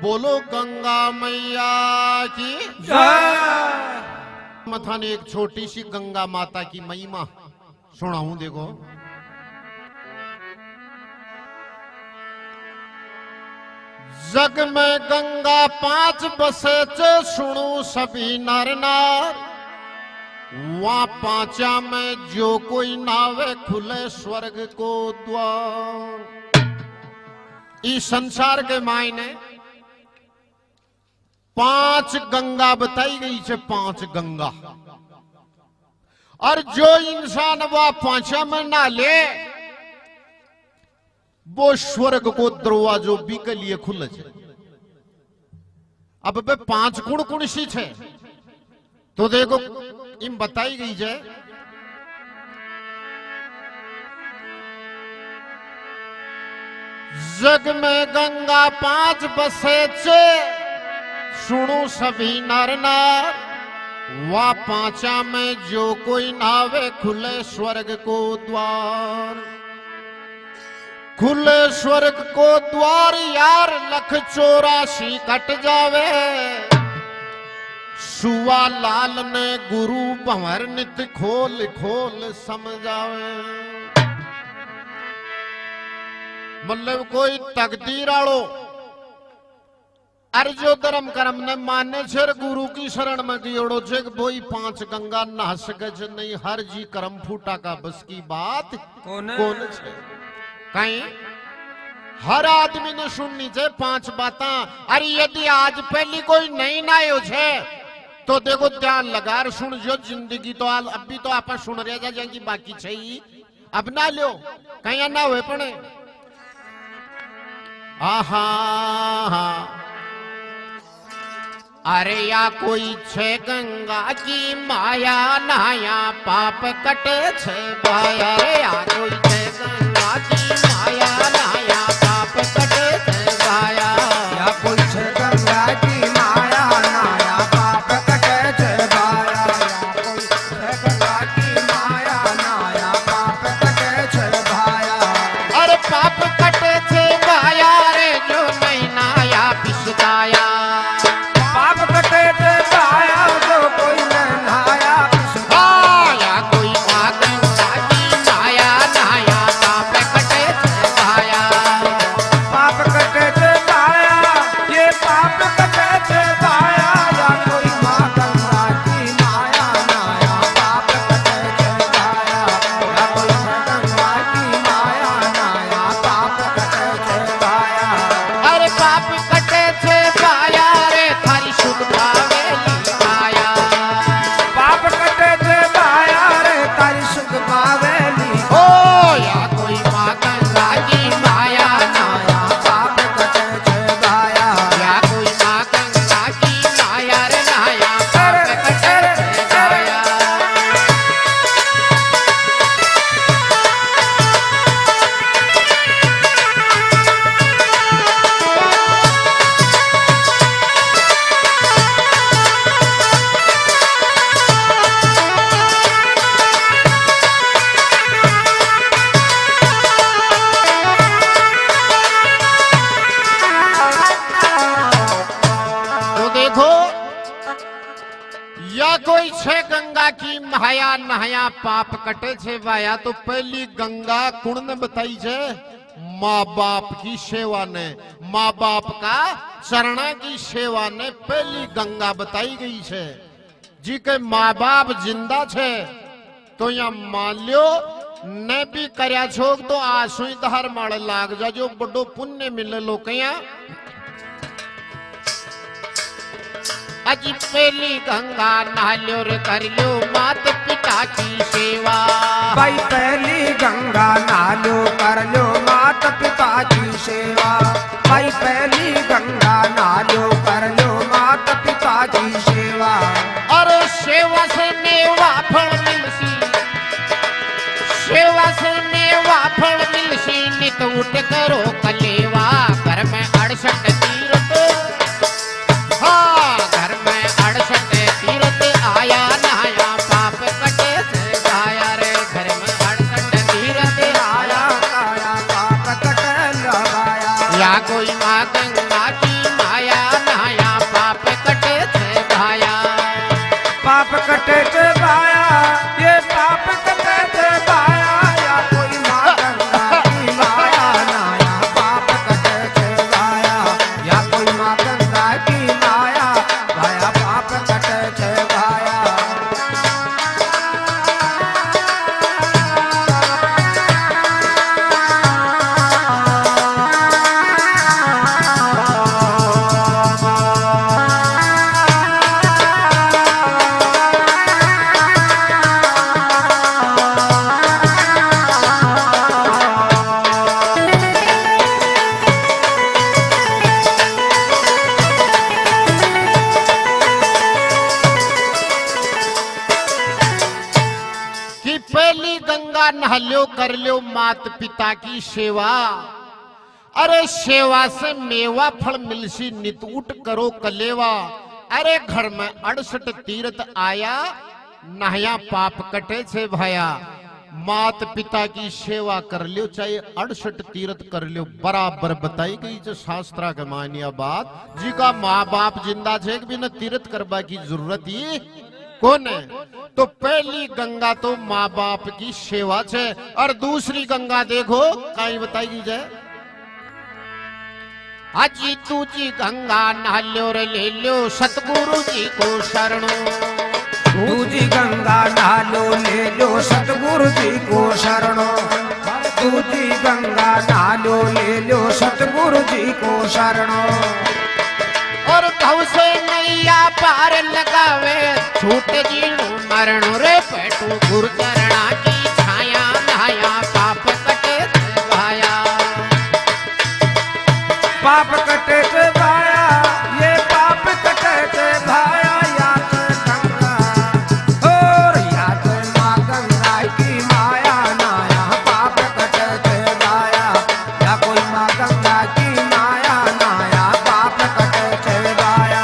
बोलो गंगा मैया की मथा ने एक छोटी सी गंगा माता की महिमा सुनाऊं। देखो, जग में गंगा 5 बसे चे सुनो सभी नर नार, वहां 5 में जो कोई नावे खुले स्वर्ग को द्वार। इस संसार के मायने 5 गंगा बताई गई है, 5 गंगा। और जो इंसान वह 5 में ना ले वो स्वर्ग को दरवाजो भी के लिए खुले छे। अब 5 गुण कौन सी छे तो देखो इन बताई गई है। जग में गंगा 5 बसे चे सुनो सभी नर नार, वह 5 में जो कोई नावे खुले स्वर्ग को द्वार। खुले स्वर्ग को द्वार यार 184 कट जावे, सुआ लाल ने गुरु भंवर नित खोल खोल समझावे। मतलब कोई तकदीर आड़ो अरे जो धर्म कर्म ने माने छे गुरु की शरण में दियोड़ो छे बोई 5 गंगा नहा सके छे नहीं। हर जी कर्म फूटा का बस की बात कौन छे। कहीं हर आदमी ने सुननी छे 5 बातां। अरे यदि आज पहली कोई नहीं नायो छे तो देखो ध्यान लगा सुन जो। जिंदगी तो अभी तो आप सुन रहे जाएगी बाकी छे ही, अब ना लो कहीं ना हुए पड़े। आहा अरे या कोई छे गंगा की माया नाया पाप कटे छे बाया। रे या कोई छे गंगा की माया नाया पाप कटे छे बाया। या कोई छे गंगा की माया नाया पाप कटे छे बाया। या कोई छे गंगा की माया नाया पाप कटे छे भाया। अरे पाप कटे छे बाया रे जो नहीं नाया पिसदाया। पाप कटे छे भाया जो कोई न नाया या कोई माँ गंगा की माया नाया पाप कटे छे बाया। पाप कटे छे भाया, ये पाप कटे छे भाया। या कोई माँ गंगा की माया नाया पाप कटे छे भाया। या कोई माँ गंगा की माया नाया पाप कटे छे भाया। अरे पाप कटे छे बाया रे थारी सुध पावेली माया। पाप कटे छे भाया रे तारी सुख पावेली। ओ या कोई माँ गंगा की माया नाया पाप कटे छे भाया। या कोई माँ गंगा की माया रे नाया पाप कटे छे बाया। तो देखो या कोई छे गंगा की माया नहाया पाप कटे छे वाया। तो पहली गंगा कुण ने बताई छे माँ बाप की सेवा ने, माँ बाप का चरणा की सेवा ने पहली गंगा बताई गई छे। जी के माँ बाप जिंदा छे तो या मान लियो ने भी करया छोक तो आसुई धार मार लाग जा जो बड़ो पुण्य मिले लोग यहाँ। अजी पहली गंगा नहाल्यो रे कर लो मात पिता की सेवा। भाई पहली गंगा नालो कर लो मात पिता की सेवा। भाई पहली गंगा नालो कर लो मात पिता की सेवा। अरे सेवा से नेवा फल मिलसी, सेवा से नेवा फल मिलसी। नित उठ करो कलेवा घर में 68 तीरथ। हाँ घर में 68 तीरथ आया नहाया पाप कटे से गाया रे। घर में 68 तीरथ आया आया पाप कटे लगाया। या कोई माँ गंगा की माया कर लियो मात पिता की सेवा। अरे सेवा से मेवा फल मिलसी नित उठ करो कलेवा। अरे घर में 68 तीर्थ आया नहया पाप कटे छे भाया। मात पिता की सेवा कर लियो चाहे 68 तीर्थ कर लियो बराबर बताई गई जो शास्त्रा के मानिया बात। जी का माँ बाप जिंदा छे भी न तीर्थ करवा की जरूरत ही कौन है। तो पहली गंगा तो माँ बाप की सेवा छे और दूसरी गंगा देखो कहीं बताई गई जाए। अजी तुझी गंगा नहाल्यो रे ले लो सतगुरु जी को शरणो। दूजी गंगा नहालो ले लो सतगुरु जी को शरणो। दूजी गंगा नहालो ले लो सतगुरु जी को शरणो। और घव से नैया पार लगावे छूट जीणु मरणु रे पेटू गुरु चरणा की छाया नहाया पाप कटे भाया। पाप कटे थे भाया ये पाप कटे थे भाया। याद गंगा और याद माँ गंगा की माया नाया पाप कटे थे भाया। या कोई माँ गंगा की माया नाया पाप कटे थे भाया।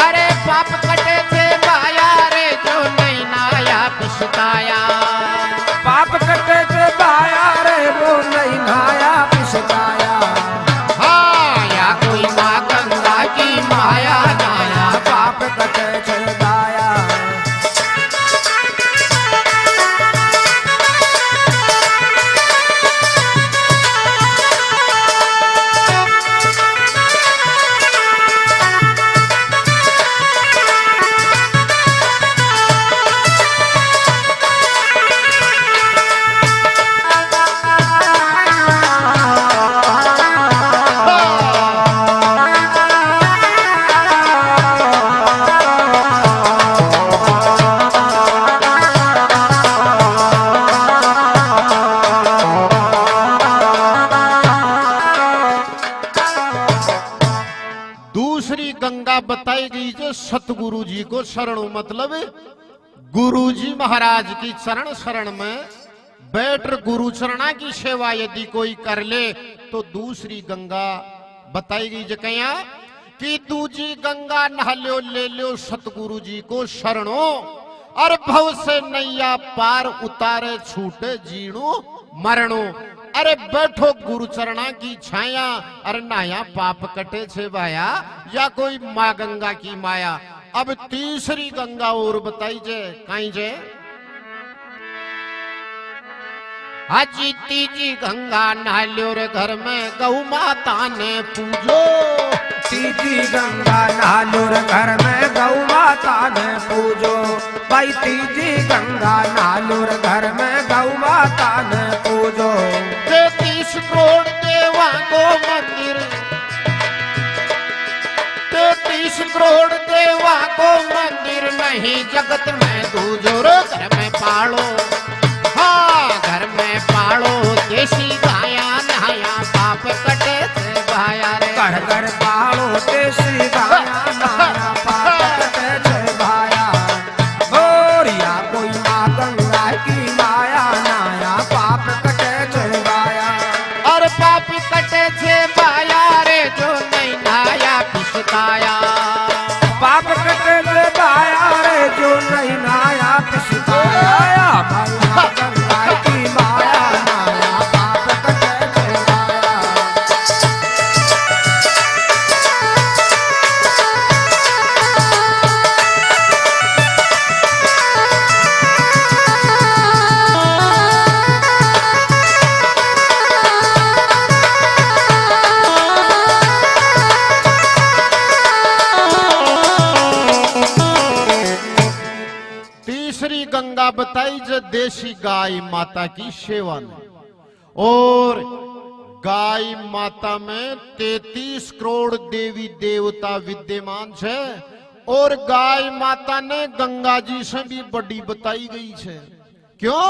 अरे पाप कटे थे भाया रे जो नहीं नाया पिसकाया। पाप कटे थे भाया रे वो नहीं नाया पिसकाया। कोई माँ गंगा की माया नाया पाप कटे थे भाया। दूसरी गंगा बताई गई जो सतगुरु जी को शरणो मतलब गुरु जी महाराज की चरण शरण में बैठ गुरु चरणा की सेवा यदि कोई कर ले तो दूसरी गंगा बताई गई जो कया कि दूजी गंगा नहल्यो ले लो सतगुरु जी को शरणो। और भव से नैया पार उतारे छूटे जीणो मरणो। अरे बैठो गुरु चरणा की छाया। अरे नाया पाप कटे छे भाया या कोई माँ गंगा की माया। अब तीसरी गंगा और बताई जे कहीं जे हाजी तीजी गंगा नहाल्यो रे घर में गौ माता ने पूजो। तीजी गंगा नहालो रे घर में गौ माता ने पूजो। भाई तीजी गंगा नहालो रे घर में गौ माता ने पूजो। 33 करोड़ देवा को मंदिर 33 करोड़ देवा को मंदिर नहीं जगत में दूजो रे घर में पालो। हाँ घर में पालो देसी गाया नहाया पाप कटे थे भाया रे। घर घर पालो देसी गाया नहाया पाप कटे थे भाया। गोरिया कोई माँ गंगा की माया नाया पाप कटे थे भाया। और पाप कटे थे भाया रे जो नहीं नहाया पिसकाया। पाप कटे थे भाया रे जो नहीं नाया पिसकाया। माँ गंगा की माया नाया पाप कटे थे भाया। तीसरी गंगा बताई जो देशी गाय माता की सेवा में। और गाय माता में 33 करोड़ देवी देवता विद्यमान है। और गाय माता ने गंगा जी से भी बड़ी बताई गई है। क्यों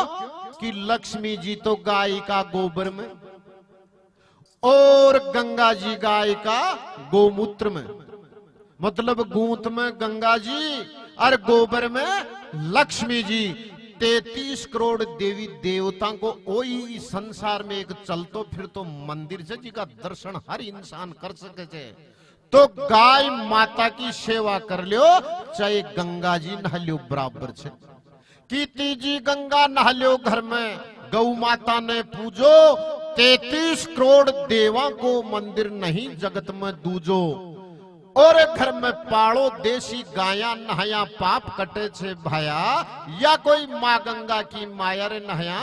कि लक्ष्मी जी तो गाय का गोबर में और गंगा जी गाय का गोमूत्र में। मतलब गूंत में गंगा जी और गोबर में लक्ष्मी जी। 33 करोड़ देवी देवता को वही संसार में एक चलतो फिर तो मंदिर से जिका दर्शन हर इंसान कर सके छे। तो गाय माता की सेवा कर लियो चाहे गंगा जी नहा लियो बराबर छे। की तीजी गंगा नहा लियो घर में गौ माता ने पूजो 33 करोड़ देवा को मंदिर नहीं जगत में दूजो। और घर में पाड़ो देसी गाया नहाया पाप कटे छे भाया या कोई माँ गंगा की माया रे नहाया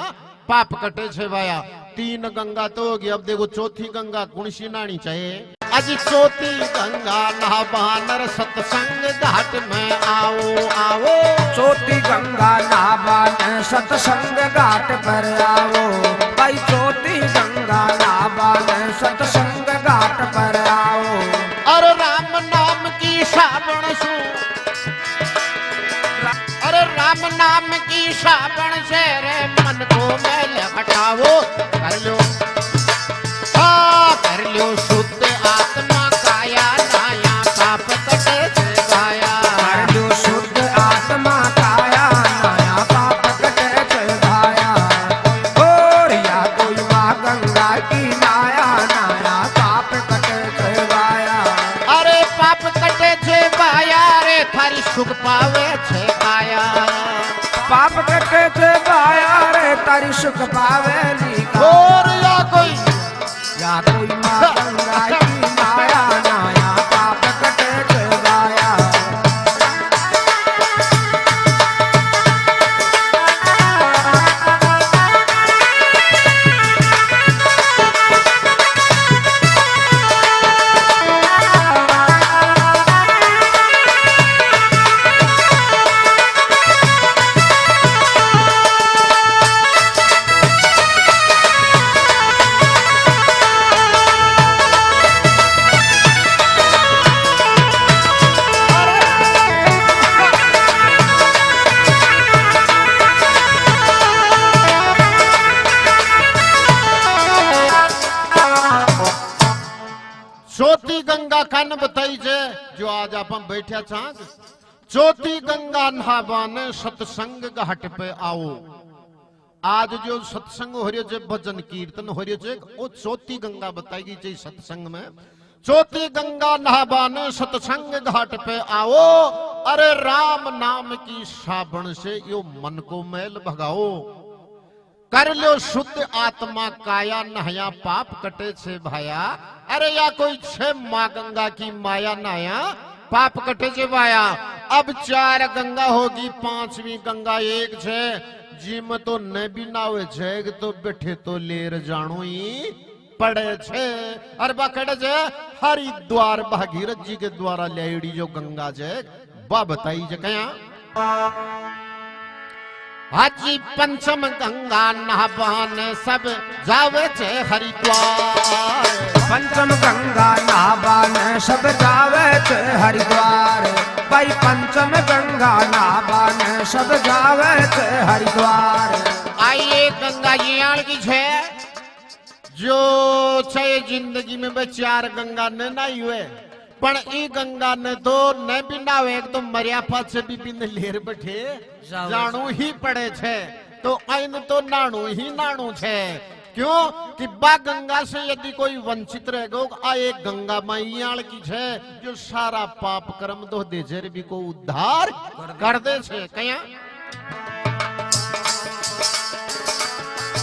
पाप कटे छे भाया। 3 गंगा तो होगी, अब देखो चौथी गंगा कौन सी नहानी चाहिए। अजी चौथी गंगा नहाबानर सत्संग घाट में आओ आओ। चौथी गंगा नहाबान सत्संग घाट पर आओ भाई। चौथी गंगा नहाबान सत्संग घाट पर आओ। अरे राम नाम की साबण सु, अरे राम नाम की साबण से रे मन को मैल हटाओ। कर लो कर लो शुद्ध आत्मा काया नाया पाप कटे छे गाया। कर लो शुद्ध आत्मा काया नाया पाप कटे छे गाया। और या कोई माँ गंगा की माया नाया पाप कटे छे गाया। अरे पाप कटे छे गाया रे थारी सुख पावे छे गाया। पाप कटे छे गाया रे तारी सुख पावे नी। और या कोई माँ गंगा की माया नाया पाप कटे छे गाया। चौथी गंगा कान बताई जे जो आज आप बैठा छाक। चौथी गंगा नहाबाने सत्संग घाट पे आओ। आज जो सत्संग हो रही है भजन कीर्तन हो रही है वो चौथी गंगा बताएगी चाहिए सत्संग में। चौथी गंगा नहाबाने सत्संग घाट पे आओ। अरे राम नाम की साबण से यो मन को मैल भगाओ। कर लो शुद्ध आत्मा काया नहाया पाप कटे छे भाया। अरे या कोई छे माँ गंगा की माया नहाया पाप कटे छे भाया। अब 4 गंगा होगी, 5वीं गंगा एक छे जिम तो न भी नावे छे तो बैठे तो लेर जानो ही पड़े छे। अरे बाकड़े छे हरिद्वार भागीरथ जी के द्वारा लेडी जो गंगा छे बा बताई जे कया। हाजी पंचम गंगा नहाबान सब जावे छे हरिद्वार। पंचम गंगा नहाबान सब जावे छे हरिद्वार। भाई पंचम गंगा नहाबान सब जावे छे हरिद्वार। आइए गंगा जी आड़ की छे जो छे जिंदगी में 4 गंगा ने नाई हुए पण ई गंगा ने तो न भी नावे एक तो मरिया पाछे भी बिन लेर बैठे जाणू ही पड़े छे। तो आइन तो नाणू ही नाणू छे। क्यों कि बा गंगा से यदि कोई वंचित रहेगा आ एक गंगा मैयाल की छे जो सारा पाप कर्म दो दे जे भी को उद्धार कर दे छे। कया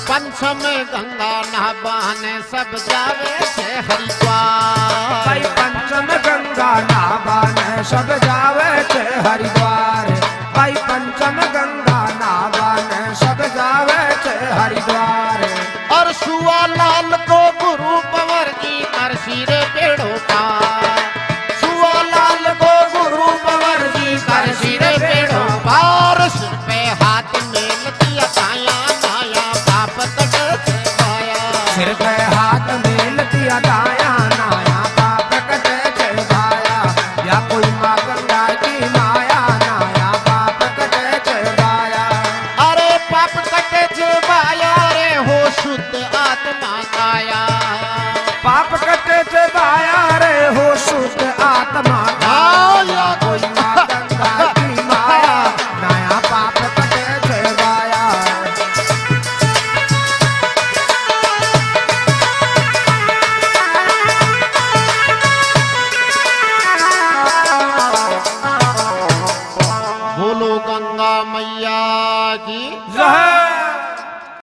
पंचम गंगा नहाबाने सब जावे छे हरिद्वार। भाई पंचम गंगा नहाबान सब जावे छे हरिद्वार। भाई पंचम गंगा नहाबान सब जावे छे हरिद्वार। और सुआ लाल को गुरु पवर जी कर सिरे पेड़ो का। सुआ लाल को गुरु पवर जी कर सिरे पेड़ो पार। सिर पे हाथ मेल दिया काया नाया पाप कटे छे गाया। सिर पे हाथ मेल दिया गाया नाया पाप कटे छे गाया। या कोई माँ गंगा की माया नाया पाप कटे छे गाया। अरे पाप कटे छे गाया रे हो शुद्ध आत्मा काया। बोलो गंगा मैया की जय।